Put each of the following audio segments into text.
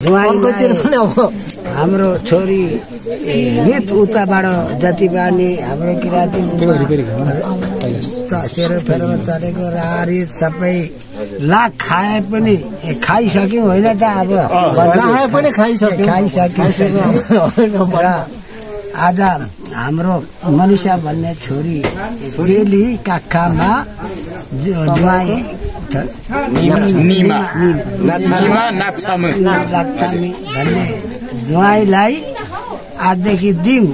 हाम्रो छोरी रित उताबाट जति बानी हाम्रो किराती सेरोफेरोमा चलेको रारित सबै लाख खाए पनि खाइसक्यौँ होइन त अब पनि खाइसक्यौँ आज हाम्रो मनिषा भन्ने छोरी रेली काखामा ज्वाइँ भन्ने ज्वाइँलाई आजदेखि दिउँ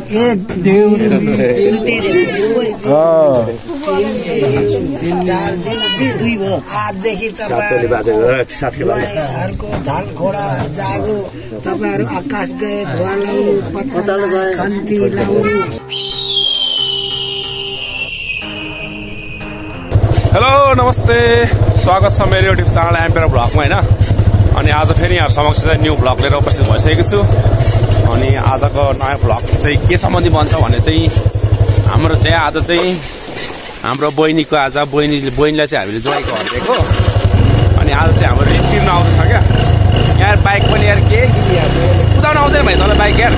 आजदेखि तपाईँहरूको धान खोडा जागो तपाईँहरू आकाश गए धुवा लाउनु पत्ता खन्ती लाउनु। हेलो नमस्ते, स्वागत छ मेरो युट्युब च्यानल एम्पेयर ब्लगमा होइन। अनि आज फेरि यहाँ समक्ष चाहिँ न्यू ब्लग लिएर उपस्थित भइसकेको छु। अनि आजको नयाँ ब्लग चाहिँ के सम्बन्धी बन्छ भने चाहिँ हाम्रो चाहिँ आज चाहिँ हाम्रो बहिनीको आज बहिनीलाई चाहिँ हामीले ज्वाइँको हरिदिएको। अनि आज चाहिँ हाम्रो रित तिर्न आउँदैछ क्या यार। बाइक पनि यार के कुदाउन आउँदैन भाइ तँलाई बाइक यार?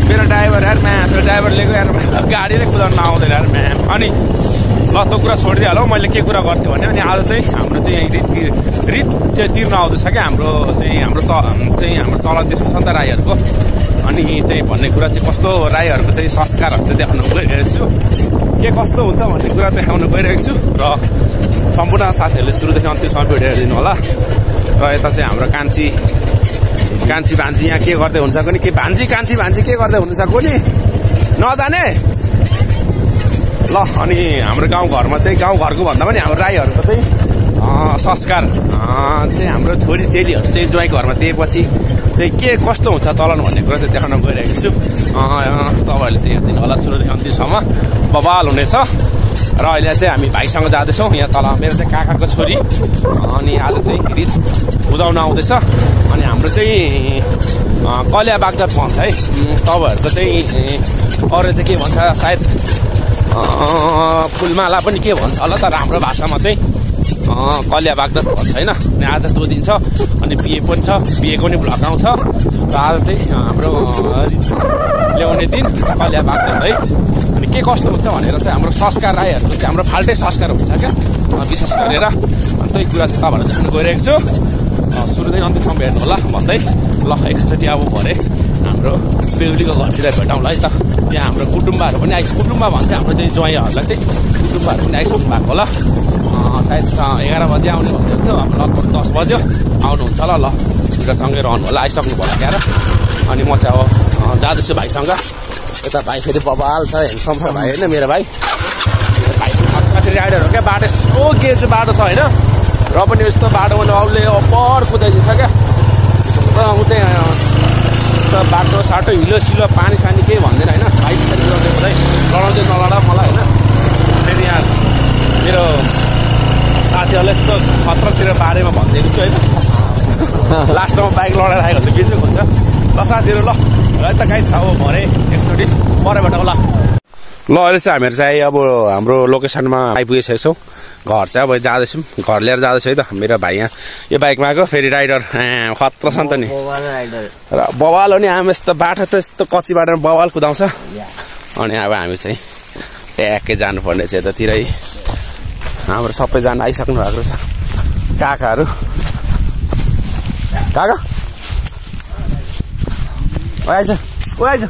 मेरो ड्राइभर यार म्याम ड्राइभरले यार गाडी नै कुदाउन आउँदैन यार म्याम। अनि ल त्यो कुरा छोडिदिइहालौँ, मैले के कुरा गर्थेँ भने अनि आज चाहिँ हाम्रो चाहिँ रित चाहिँ तिर्न आउँदैछ क्या हाम्रो चलन त्यस्तो छ नि त राईहरूको। अनि चाहिँ भन्ने कुरा चाहिँ कस्तो राईहरूको चाहिँ संस्कारहरू चाहिँ देखाउन गइरहेको छु, के कस्तो हुन्छ भन्ने कुरा देखाउन गइरहेको छु। र सम्पूर्ण साथीहरूले सुरुदेखि अन्तिमसम्म भिडियो हेरिदिनु होला। र यता चाहिँ हाम्रो कान्छी भान्जी यहाँ के गर्दै हुन्छ कोनी, के कान्छी भान्जी के गर्दै हुनुहुन्छ कोनी नजाने ल। अनि हाम्रो गाउँघरमा चाहिँ गाउँघरको भन्दा पनि हाम्रो राईहरूको चाहिँ संस्कार चाहिँ हाम्रो छोरी चेलीहरू चाहिँ ज्वाइँ घरमा दिएपछि चाहिँ के कस्तो हुन्छ चलन भन्ने कुरा चाहिँ देखाउन गइरहेको छु। तपाईँहरूले चाहिँ हेरिदिनु होला सुरुदेखि अन्तिमसम्म बवाल हुनेछ। र अहिले चाहिँ हामी भाइसँग जाँदैछौँ यहाँ तल, मेरो चाहिँ काकाको छोरी। अनि आज चाहिँ रित कुदाउन आउँदैछ। अनि हाम्रो चाहिँ कलिया बागदत भन्छ है, तपाईँहरूको चाहिँ अरू चाहिँ के भन्छ सायद फुलमाला पनि के भन्छ होला, तर हाम्रो भाषामा चाहिँ कलिया बागदत भन्छ होइन। अनि आज त्यो दिन छ, अनि बिहे पनि छ, बिहेको पनि भ्लग आउँछ। र आज चाहिँ हाम्रो ल्याउने दिन कलिया बागदत है। अनि के कस्तो हुन्छ भनेर चाहिँ हाम्रो संस्कार राईहरूको चाहिँ हाम्रो फाल्टै संस्कार हुन्छ क्या विशेष गरेर। अनि त्यही कुरा चाहिँ तपाईँहरू देख्न गइरहेको छु। सुरुदेखि अन्तिमसम्म हेर्नु होला भन्दै ल एकचोटि अब भरे हाम्रो बेहुलीको घरतिर भेटौँला है त। त्यहाँ हाम्रो कुटुम्बाहरू पनि कुटुम्ब भन्छ हाम्रो चाहिँ ज्वाइँहरूलाई चाहिँ कुटुम्बाहरू पनि आइसक्नु भएको होला। सायद 11 बजी आउने भन्दै थियो, अब लगभग 10 बज्यो आउनुहुन्छ होला। ल सँगै रहनु होला, आइसक्नु भयो क्या। अनि म चाहिँ अब जाँदैछु भाइसँग। यता भाइ फेरि बबाल छ, हेन्डसम छ भाइ होइन मेरो भाइ। भाइ फेरि राइडर हो क्या, बाटो यस्तो गेज बाटो छ होइन। र पनि यस्तो बाटोमा अरूले अप्पर कुदाइदिन्छ क्या। ऊ चाहिँ बाटो साटो हिलो सिलो पानी सानी केही भन्दैन होइन। बाइक सानी कुदाउँदै कुदाइ लडाउँदै नलडा मलाई होइन। फेरि यहाँ मेरो साथीहरूले यस्तो खतरातिर बारेमा भनिदिएको छु होइन। लास्टमा बाइक लडाएर आएको हुन्छ बिचमा हुन्छ। ल साथीहरू ल त काहीँ छ अब भरे एकचोटि परेबाट ल अहिले चाहिँ हामीहरू चाहिँ अब हाम्रो लोकेसनमा आइपुगिसकेको छौँ। घर चाहिँ अब जाँदैछौँ, घर लिएर जाँदैछ है त मेरो भाइ। यहाँ यो बाइकमा आएको फेरि राइडर खतरा छ नि त नि। र बवाल हो नि आम, यस्तो बाटो त यस्तो कच्ची बाटोमा बवाल कुदाउँछ। अनि अब हामी चाहिँ ट्याक्कै जानुपर्ने चाहिँ यतातिरै। हाम्रो सबैजना आइसक्नु भएको छ काकाहरू। काका आइज आइज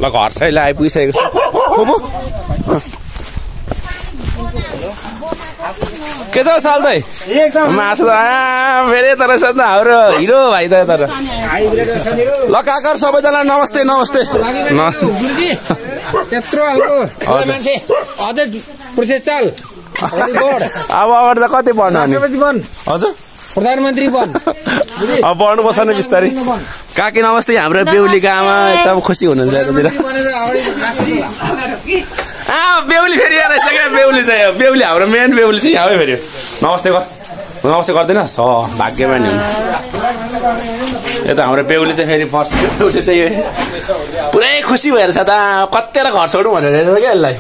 ल घर चाहिँ आइपुगिसकेको छ। के छ साल दाइ मासु त फेरि त रहेछ त हाम्रो हिरो भाइ त तर। ल काका सबैजना नमस्ते नमस्ते। त्यत्रो मान्छे अझै प्रोसेस चाल अब अगाडि त कति बढ्नु अनि हजुर प्रधानमन्त्री बन अब बढ्नुपर्छ नि बिस्तारै। काकी नमस्ते, हाम्रो बेहुलीको आमा एकदम खुसी हुनुहुन्छ यतातिर। बेहुली फेरि यहाँ रहेछ क्या, बेहुली चाहिँ बेहुली हाम्रो मेन बेहुली चाहिँ यहाँ फेरि। नमस्ते गर, नमस्ते गरिदिनुहोस् भाग्यमानी हुनु। यता हाम्रो बेहुली चाहिँ फेरि फर्स्ट बेहुली चाहिँ पुरै खुसी भएर छ त, कतिवटा घर छोडौँ भनेर हेरेर क्या यसलाई।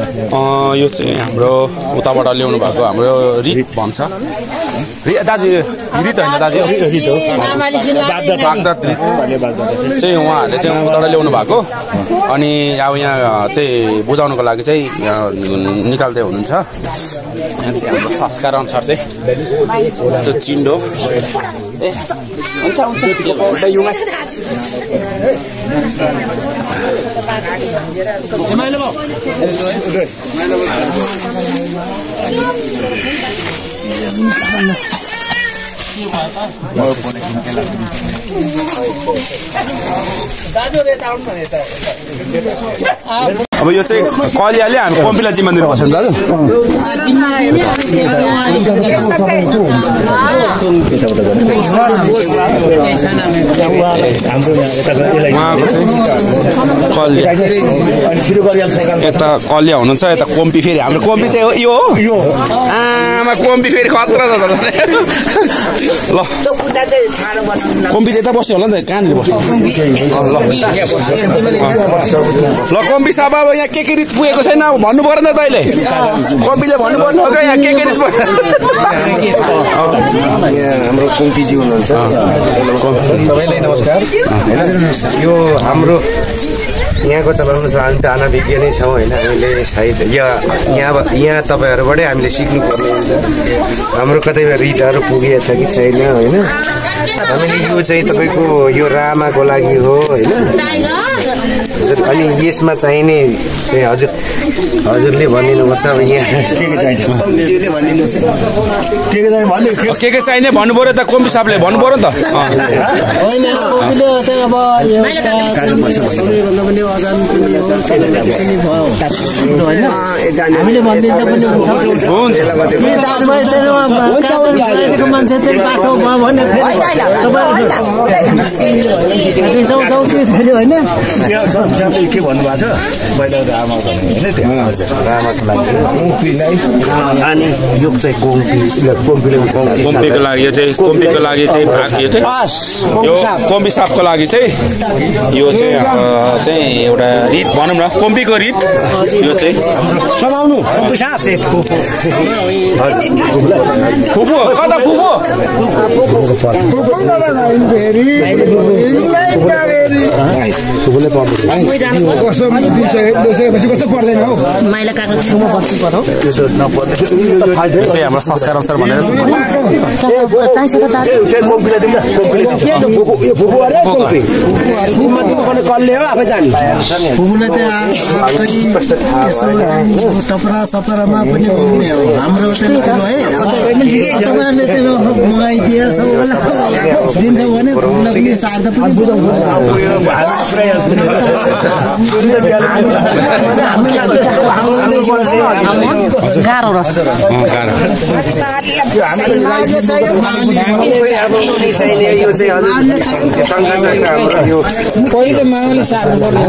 यो चाहिँ हाम्रो उताबाट ल्याउनु भएको हाम्रो रित भन्छ दाजु रित होइन दाजु बागदत रित चाहिँ उहाँहरूले चाहिँ उताबाट ल्याउनु भएको अनि अब यहाँ चाहिँ बुझाउनुको लागि चाहिँ निकाल्दै हुनुहुन्छ। यहाँ चाहिँ हाम्रो संस्कार अनुसार चाहिँ त्यो चिन्डो हुन्छ अब यो चाहिँ कलियाले हामी कम्पिला जिम्मा दिनु पर्छ नि दाजु। यता कलिया हुनुहुन्छ यता कोम्पी फेरि हाम्रो कोम्पी चाहिँ यो हो आमा कोम्पी फेरि खतरा छ ल कोम्पी चाहिँ यता बस्यो होला नि त कहाँनिर बस्यो ल कोम्पी साहब अब यहाँ के रित पुगेको छैन भन्नु पर्दैन त अहिले कम्पीले भन्नुपर्ने हो क्या यहाँ के रित हाम्रो कोम्पीजी हुनुहुन्छ सबैलाई नमस्कार। यो हाम्रो यहाँको चलाउनु छ हामी त अनभिज्ञ नै छौँ होइन हामीले सायद यहाँ तपाईँहरूबाटै हामीले सिक्नुपर्ने हुन्छ हाम्रो कतै रिटहरू पुगेको छ कि छैन होइन। हामीले यो चाहिँ तपाईँको यो रामाको लागि हो होइन हजुर अनि यसमा चाहिने चाहिँ हजुरले भनिदिनुपर्छ अब यहाँ के चाहिने भन्नु पर्यो त कोम्पी साहबले भन्नु पर्यो नि त होइन हामीले भनिदिँदा पनि मान्छे चाहिँ बाटो भयो भने फेरि होइन के भन्नुभएको छ रामाको लागि अनि यो चाहिँ कोम्पीको लागि चाहिँ कोम्पीको लागि चाहिँ भाग यो चाहिँ यो कोम्पी साहबको लागि चाहिँ यो चाहिँ एउटा रित भनौँ न कोम्पीको रित यो चाहिँ समाउनु कोम्पी साहब चाहिँ फुपू कता फुपू कस्तो पर्दैन हौ माइला काका छेउमा बस्नु पर्यो हाम्रो संस्कार अनुसार भनेर चाहिन्छ त दाजु टपरा सपरामा पनि हुने हो हाम्रो तपाईँहरूले त्यो मगाइदिएछ दिन्छ भने फुललाई पनि सार्दा पनि गाह्रो रहेछ पहिले त मामाले सार्नु पर्ने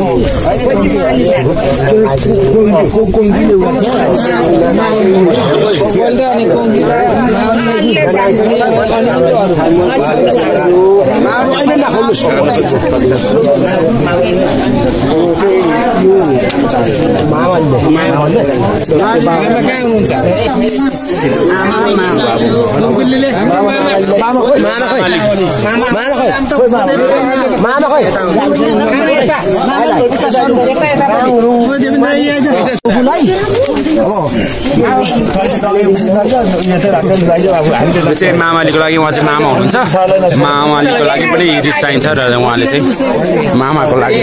चाहिँ मामालीको लागि उहाँ चाहिँ मामा हुनुहुन्छ मामालीको लागि पनि रित चाहिन्छ र उहाँले चाहिँ मामाको लागि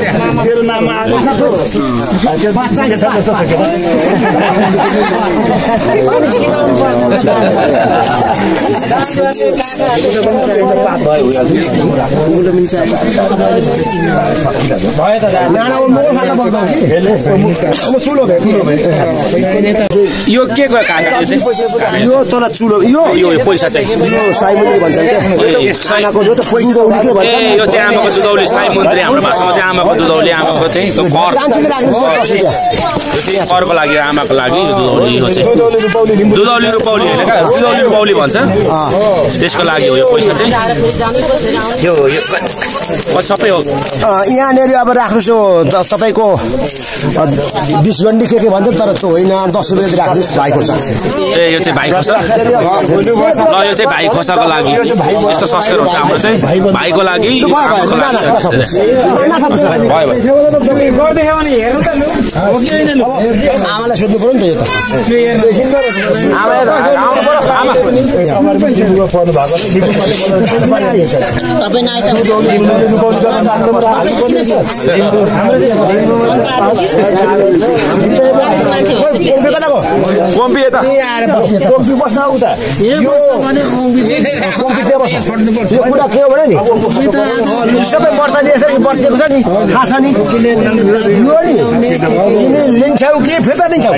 यो के यो तल चुलो यो पैसा चाहिँ साइमनले भन्छ क्या सानाको जो त पैसाको यो चाहिँ आमाको दुधौली साई मन्दिर हाम्रो भाषामा चाहिँ आमाको दुधौली आमाको चाहिँ त्यो कर यो चाहिँ करको लागि आमाको लागि यो दुधौली हो चाहिँ दुधौली रुपौली होइन क्या दुधौली रुपौली भन्छ त्यसको लागि हो यो पैसा चाहिँ यो सबै हो यहाँनिर अब राख्नुहोस् तपाईँको 20 गण्डी के भन्छ तर त्यो होइन 10 रुपियाँ राख्नुहोस् भाइ खोसा ए यो चाहिँ भाइ खोसा ल यो चाहिँ भाइ खोसाको लागि यस्तो संस्कार हुन्छ हाम्रो चाहिँ भाइको लागि आमालाई सोध्नु पर्यो नि त कुरा के हो भने नि सबै बर्ता यसरी बर्तेको छ नि थाहा छ नि लिन्छौ कि फिर्ता दिन्छौ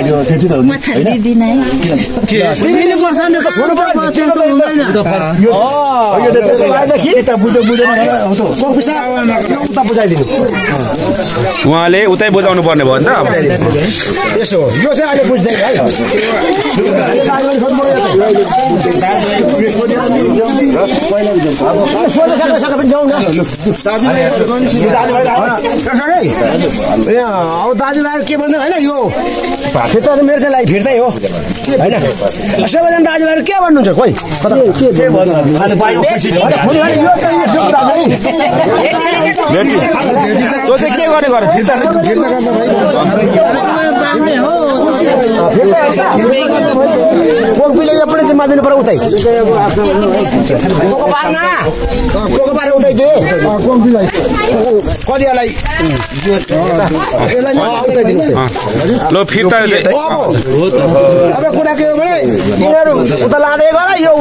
उहाँले उतै बुझाउनु पर्ने भयो नि त यसो यो चाहिँ अहिले बुझ्दैन है दाजुभाइ के भन्छ होइन यो फिर्ता त मेरो चाहिँ फिर्तै हो होइन सबैजना दाजुभाइहरू के भन्नुहुन्छ खोइ के गर्ने गरे फिर्ता कोकपीले पनि चाहिँ मादिनु पर्यो उतै उतै दे कलियालाई ल फिर्ता अब कुरा के हो भने तिनीहरू उता लाँदै गर यो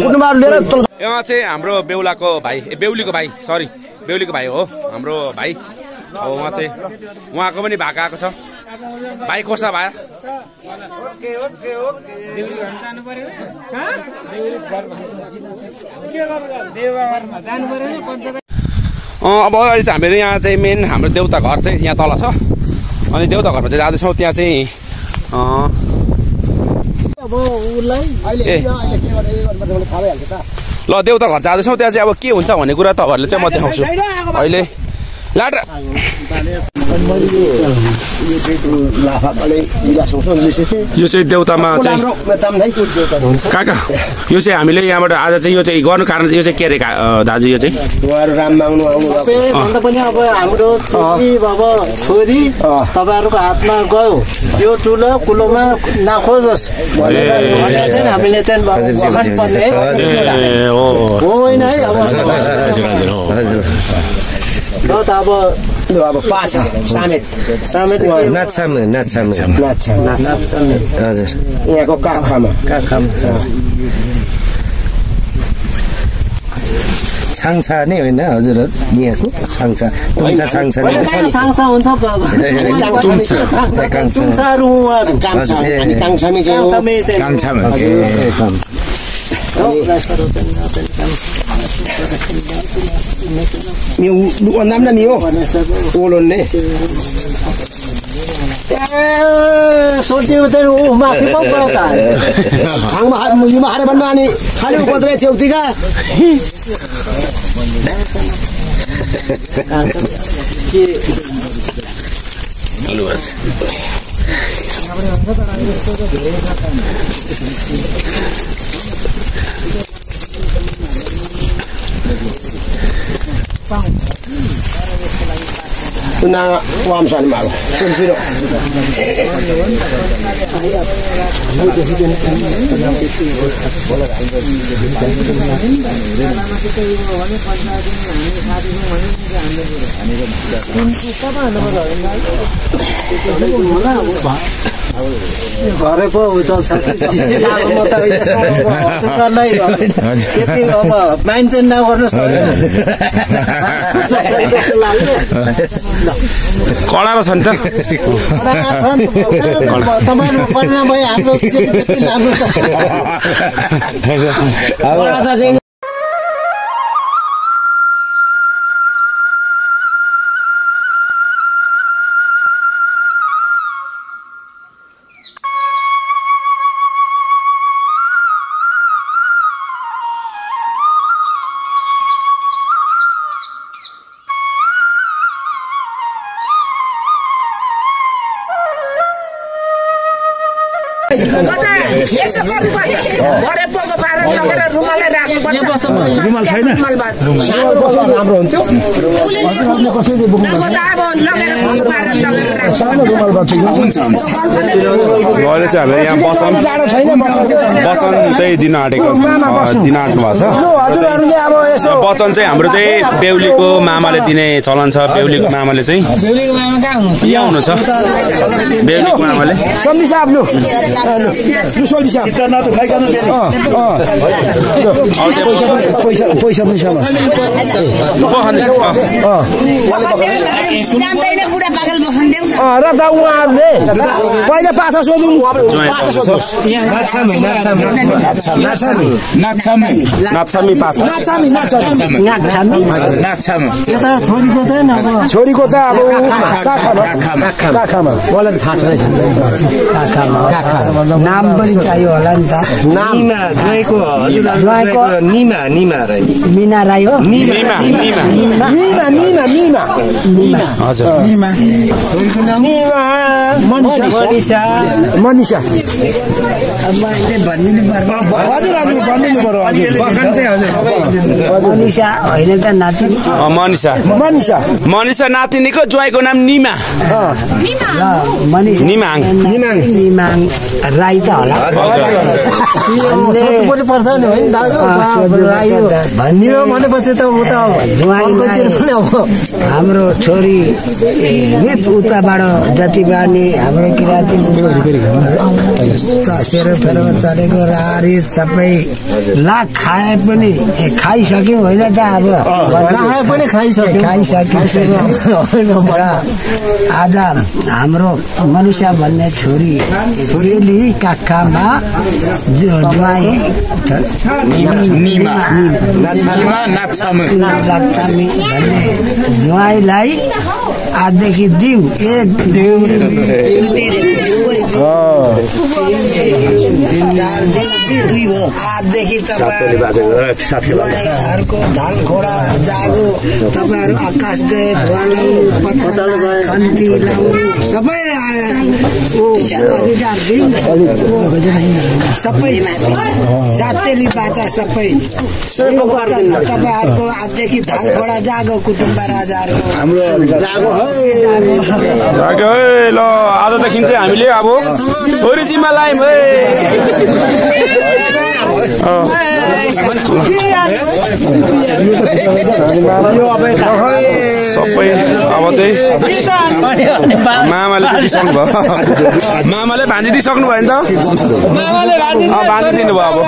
कुटुम्बहरू लिएर यहाँ चाहिँ हाम्रो बेहुलाको भाइ बेहुलीको भाइ सरी बेहुलीको भाइ हो हाम्रो भाइ हो उहाँ चाहिँ उहाँको पनि भाका आएको छ भाइ कोसा भाइ अब अहिले चाहिँ हामीहरू यहाँ चाहिँ मेन हाम्रो देउता घर चाहिँ यहाँ तल छ अनि देउता घरमा चाहिँ जाँदैछौँ त्यहाँ चाहिँ ल देउता घर जाँदैछौँ त्यहाँ चाहिँ अब के हुन्छ भन्ने कुरा तपाईँहरूले चाहिँ म देखाउँछु अहिले लाट यो चाहिँ देउतामा चाहिँ काका यो चाहिँ हामीले यहाँबाट आज चाहिँ यो चाहिँ गर्नु कारण यो चाहिँ के अरे दाजु यो चाहिँ राम माग्नु आउनु पनि अब हाम्रो छोरी तपाईँहरूको हातमा गयो यो चुलो कुलोमा नखोजोस् हामीले होइन है अब पाछा सामेत हजुर यहाँको काखमा छाङछा नै होइन हजुर यहाँको छाङछा हुन्छ नि हो ओलोन्ने सोच्यो चाहिँ ऊ माथि पो त ठाउँमा युमा हारे भन्नु अनि खाली उपद्रै छेउतिका na wamsan mago sino घरे पो उतल छ म त गर्नै त्यति अब मेन्टेन नगर्नु कडा छ नि त तपाईहरु परिणाम भए हाम्रो लाग्नु छ यसो गर्नुपर्छ बडे पोको पारेर लगेर रुमालले राख्नुपर्छ रुमाल छैन राम्रो हुन्थ्यो अहिले चाहिँ हामीले यहाँ बसन चाहिँ दिन आँट्नु भएको छ। वचन चाहिँ हाम्रो चाहिँ बेहुलीको मामाले दिने चलन छ। बेहुलीको मामाले चाहिँ यहाँ हुनुहुन्छ बेहुलीको मामाले र त उहाँहरूले पहिला पाछा सोधौँ छोरीको त अब नाम पनि चाहियो होला नि त। निमा राई मिना राई हो। मनिषा मनिषा होइन त नाति मनिषा नातिनीको ज्वाइँको नाम निमा निमाङ राई त होला पर्छ नि होइन भनियो भनेपछि त उता हाम्रो छोरी उताबाट जति बानी हाम्रो किराँती सेरोफेरोमा चलेको रारी सबै लाख खाए पनि खाइसक्यौँ होइन त अब खाए पनि खाइसक्यो आज हाम्रो मनिषा भन्ने छोरीले काकामा ज्वाइँ भन्ने ज्वाइँलाई आजदेखि दिउँ आजदेखि तपाईँहरूको धान खोडा जागो तपाईँहरू आकाश गए धुवा लाउनु खन्ती लाउनु सबै अधिकार दिन्छ सबै सातेली बाचा सबै तपाईँहरूको आजदेखि धान खोडा जागो कुटुम्ब राजाहरूको ल आजदेखि चाहिँ हामीले अब छोरी जिम्मा लायौँ है। सबै अब चाहिँ मामाले दिइसक्नु भयो। मामाले भान्जी दिइसक्नु भयो नि त भान्जी दिनुभयो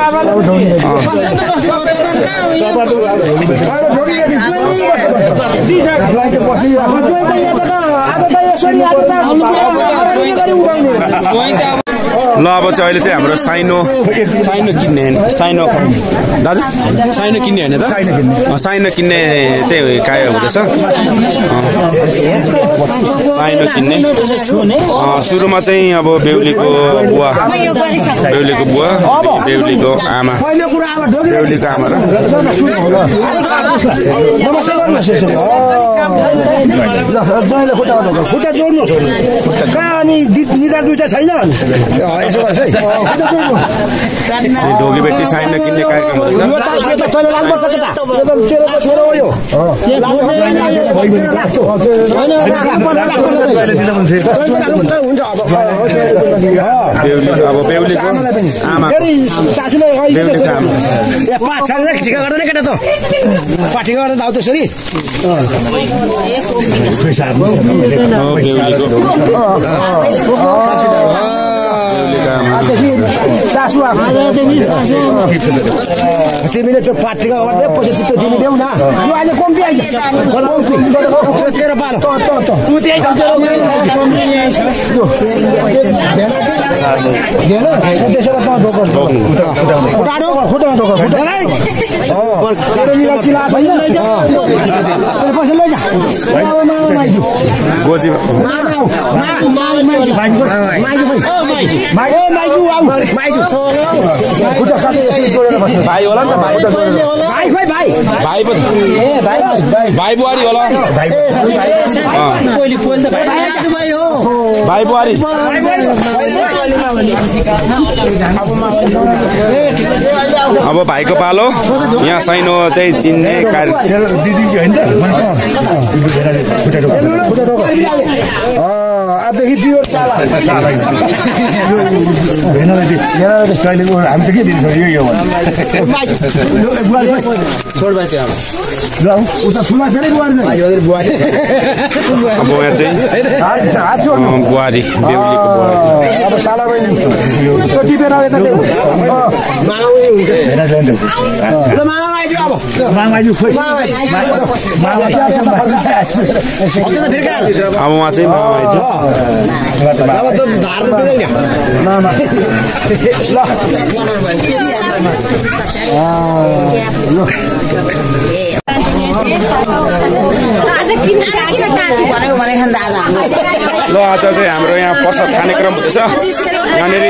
ल अब चाहिँ अहिले चाहिँ हाम्रो साइनो किन्ने साइनो दाजु साइनो किन्ने होइन त साइनो किन्ने चाहिँ काय हुँदैछ साइनो किन्ने सुरुमा चाहिँ अब बेहुलीको बुवा बेहुलीको आमा र खुट्टा जोड्नु अनि निधार दुइटा छैन ढोगी बेटी साइन किन्ने कार्यक्रम तिमीले त्यो पार्टीको गर्दै पैसा चित्त तिमी देऊ न यो अहिले कम्ती आइज तेरो पालो भाइ होला नि त भाइ बुहारी होला भाइ बुहारी अब भाइको पालो यहाँ साइनो चाहिँ चिन्ने बुहारी अब उहाँ चाहिँ ल आज चाहिँ हाम्रो यहाँ प्रसाद खाने क्रम हुँदैछ यहाँनिर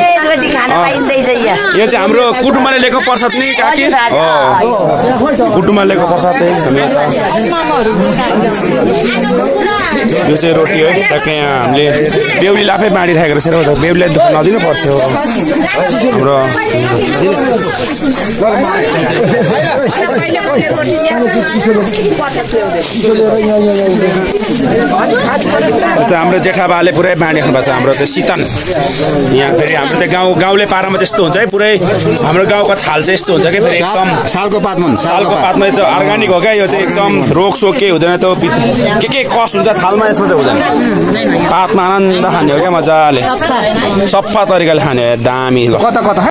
यो चाहिँ हाम्रो कुटुम्बले ल्याएको प्रसाद नि काकी कुटुम्बले ल्याएको प्रसाद चाहिँ यो चाहिँ रोटी है ट्याक्कै यहाँ हामीले बेहुलीलाई आफै बाँडिराखेको रहेछ र बेहुलीलाई दुःख नदिनु पर्थ्यो हाम्रो हाम्रो जेठाबाले पुरै बाँडिराख्नु भएको छ हाम्रो चाहिँ शीतन यहाँ फेरि हाम्रो चाहिँ गाउँले पारामा त्यस्तो हुन्छ है पुरै हाम्रो गाउँको थाल चाहिँ यस्तो हुन्छ कि फेरि एकदम सालको पातमा चाहिँ अर्ग्यानिक हो क्या यो चाहिँ एकदम रोगसोग केही हुँदैन त्यो के कस हुन्छ थालमा यसमा चाहिँ हुँदैन पातमा आनन्द खाने हो क्या मजाले सफा तरिकाले खाने हो दामी ल कता कता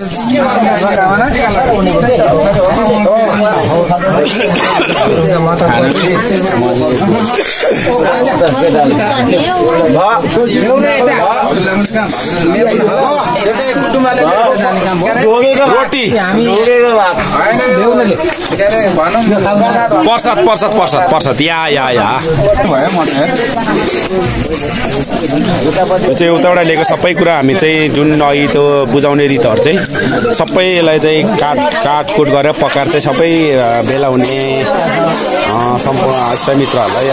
रोटी प्रसाद या यो चाहिँ उताबाट लिएको सबै कुरा हामी चाहिँ जुन अघि त्यो बुझाउने रीतहरू चाहिँ सबैलाई चाहिँ काटकुट गरेर पकाएर चाहिँ सबै भेला हुने सम्पूर्ण इष्टमित्रहरूलाई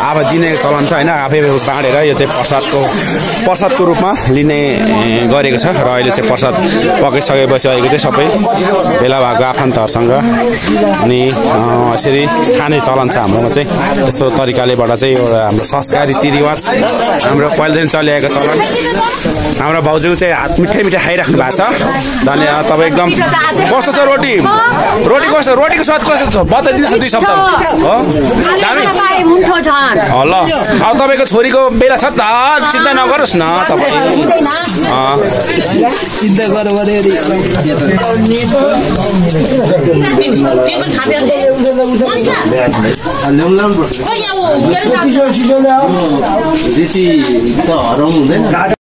अब दिने चलन छ होइन आफै बाँडेर यो चाहिँ प्रसादको रूपमा लिने गरेको छ र अहिले चाहिँ प्रसाद पकाइसकेपछि अहिले चाहिँ सबै भेला भएको आफन्तहरूसँग अनि यसरी खाने चलन छ हाम्रोमा चाहिँ यस्तो तरिकालेबाट चाहिँ एउटा हाम्रो संस्कार रीतिरिवाज हाम्रो पहिलादेखि चलिआएको चलन हाम्रो भाउजू चाहिँ हात मिठाई खाइराख्नु भएको छ धन्यवाद तपाईँ एकदम कस्तो छ रोटी कस्तो रोटीको स्वाद कस्तो छ बताइदिनुहोस् 2 शब्दमा हो दामी ल अब तपाईँको छोरीको बेला छ त चिन्ता नगर्नुहोस् न तपाईँ चिन्ता